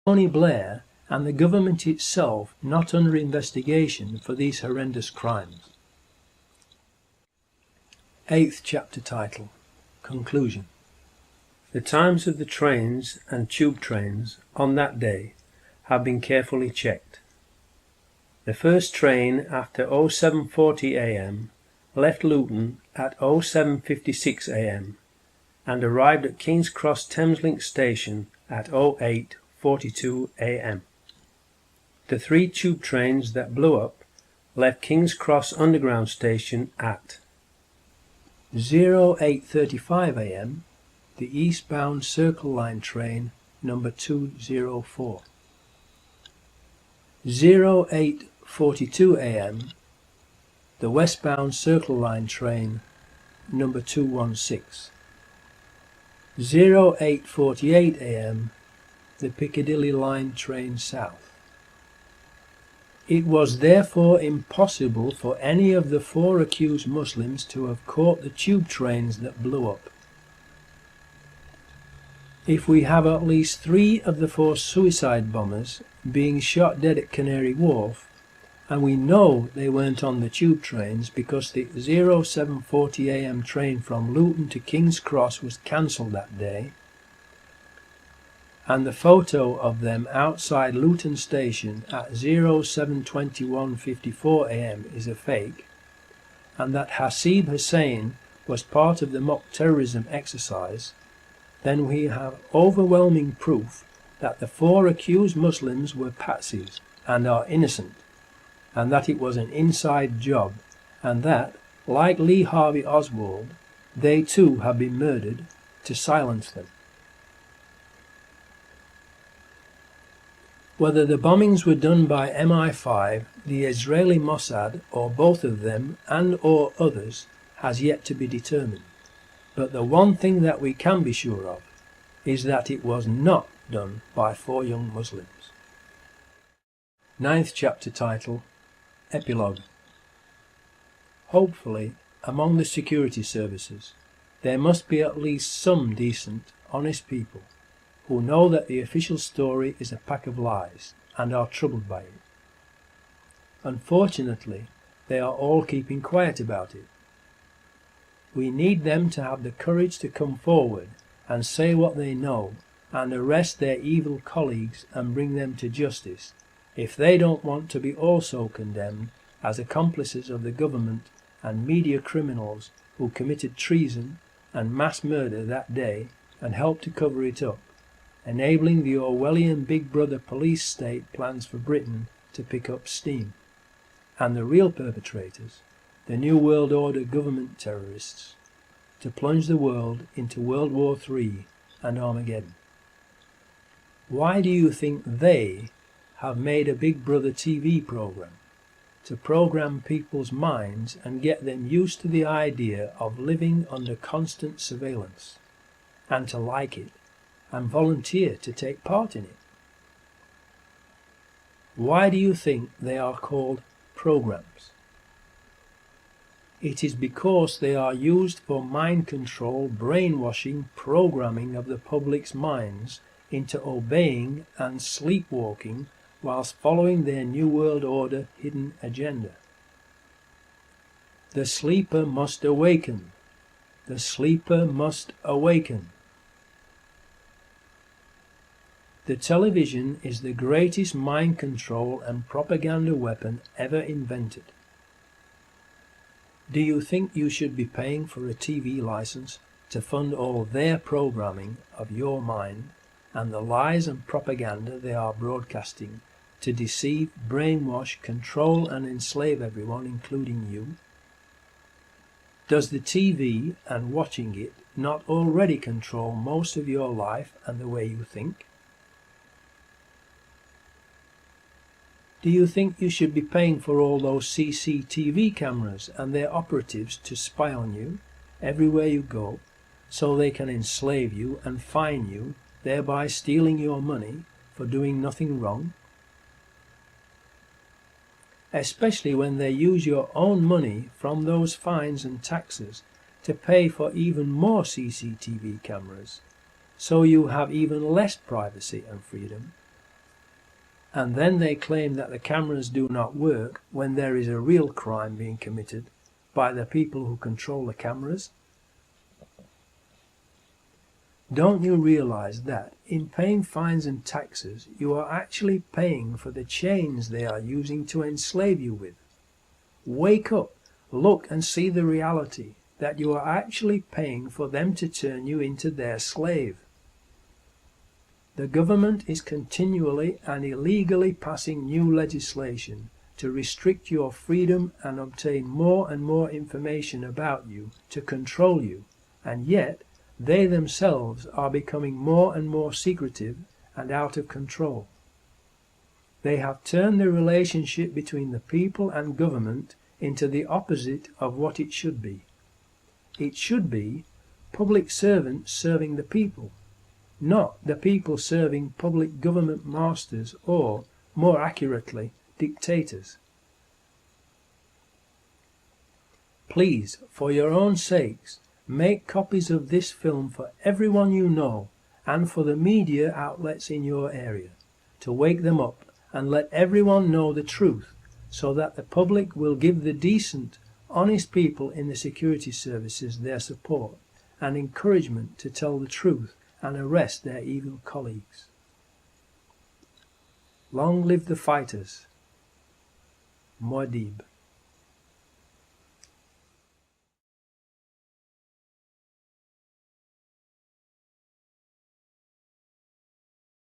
Tony Blair and the government itself not under investigation for these horrendous crimes. 8th chapter title. Conclusion. The times of the trains and tube trains on that day have been carefully checked. The first train after 07:40 a.m. left Luton at 07:56 a.m. and arrived at King's Cross Thameslink station at 08:42 a.m. The 3 tube trains that blew up left King's Cross Underground station at 08:35 a.m. the eastbound Circle Line train number 204. 08:42 a.m. the westbound Circle Line train number 216. 08:48 a.m. the Piccadilly Line train south. It was therefore impossible for any of the 4 accused Muslims to have caught the tube trains that blew up. If we have at least 3 of the 4 suicide bombers being shot dead at Canary Wharf, and we know they weren't on the tube trains because the 07:40 a.m. train from Luton to King's Cross was cancelled that day, and the photo of them outside Luton station at 07:21:54 a.m. is a fake, and that Hasib Hussain was part of the mock terrorism exercise, then we have overwhelming proof that the 4 accused Muslims were patsies and are innocent, and that it was an inside job, and that, like Lee Harvey Oswald, they too have been murdered to silence them. Whether the bombings were done by MI5, the Israeli Mossad, or both of them and or others has yet to be determined. But the one thing that we can be sure of is that it was not done by 4 young Muslims. 9th chapter title. Epilogue. Hopefully, among the security services, there must be at least some decent, honest people who know that the official story is a pack of lies and are troubled by it. Unfortunately, they are all keeping quiet about it. We need them to have the courage to come forward and say what they know and arrest their evil colleagues and bring them to justice if they don't want to be also condemned as accomplices of the government and media criminals who committed treason and mass murder that day and helped to cover it up, enabling the Orwellian Big Brother police state plans for Britain to pick up steam, and the real perpetrators, the New World Order government terrorists, to plunge the world into World War III and Armageddon. Why do you think they have made a Big Brother TV program? To program people's minds and get them used to the idea of living under constant surveillance, and to like it, and volunteer to take part in it. Why do you think they are called programs? It is because they are used for mind control, brainwashing, programming of the public's minds into obeying and sleepwalking whilst following their New World Order hidden agenda. The sleeper must awaken. The sleeper must awaken. The television is the greatest mind control and propaganda weapon ever invented. Do you think you should be paying for a TV license to fund all their programming of your mind and the lies and propaganda they are broadcasting to deceive, brainwash, control and enslave everyone, including you? Does the TV and watching it not already control most of your life and the way you think? Do you think you should be paying for all those CCTV cameras and their operatives to spy on you everywhere you go, so they can enslave you and fine you, thereby stealing your money for doing nothing wrong? Especially when they use your own money from those fines and taxes to pay for even more CCTV cameras, so you have even less privacy and freedom, and then they claim that the cameras do not work when there is a real crime being committed by the people who control the cameras? Don't you realize that in paying fines and taxes you are actually paying for the chains they are using to enslave you with? Wake up, look and see the reality that you are actually paying for them to turn you into their slave. The government is continually and illegally passing new legislation to restrict your freedom and obtain more and more information about you to control you, and yet they themselves are becoming more and more secretive and out of control. They have turned the relationship between the people and government into the opposite of what it should be. It should be public servants serving the people, not the people serving public government masters or, more accurately, dictators. Please, for your own sakes, make copies of this film for everyone you know and for the media outlets in your area, to wake them up and let everyone know the truth, so that the public will give the decent, honest people in the security services their support and encouragement to tell the truth and arrest their evil colleagues. Long live the fighters. MuadÄDib.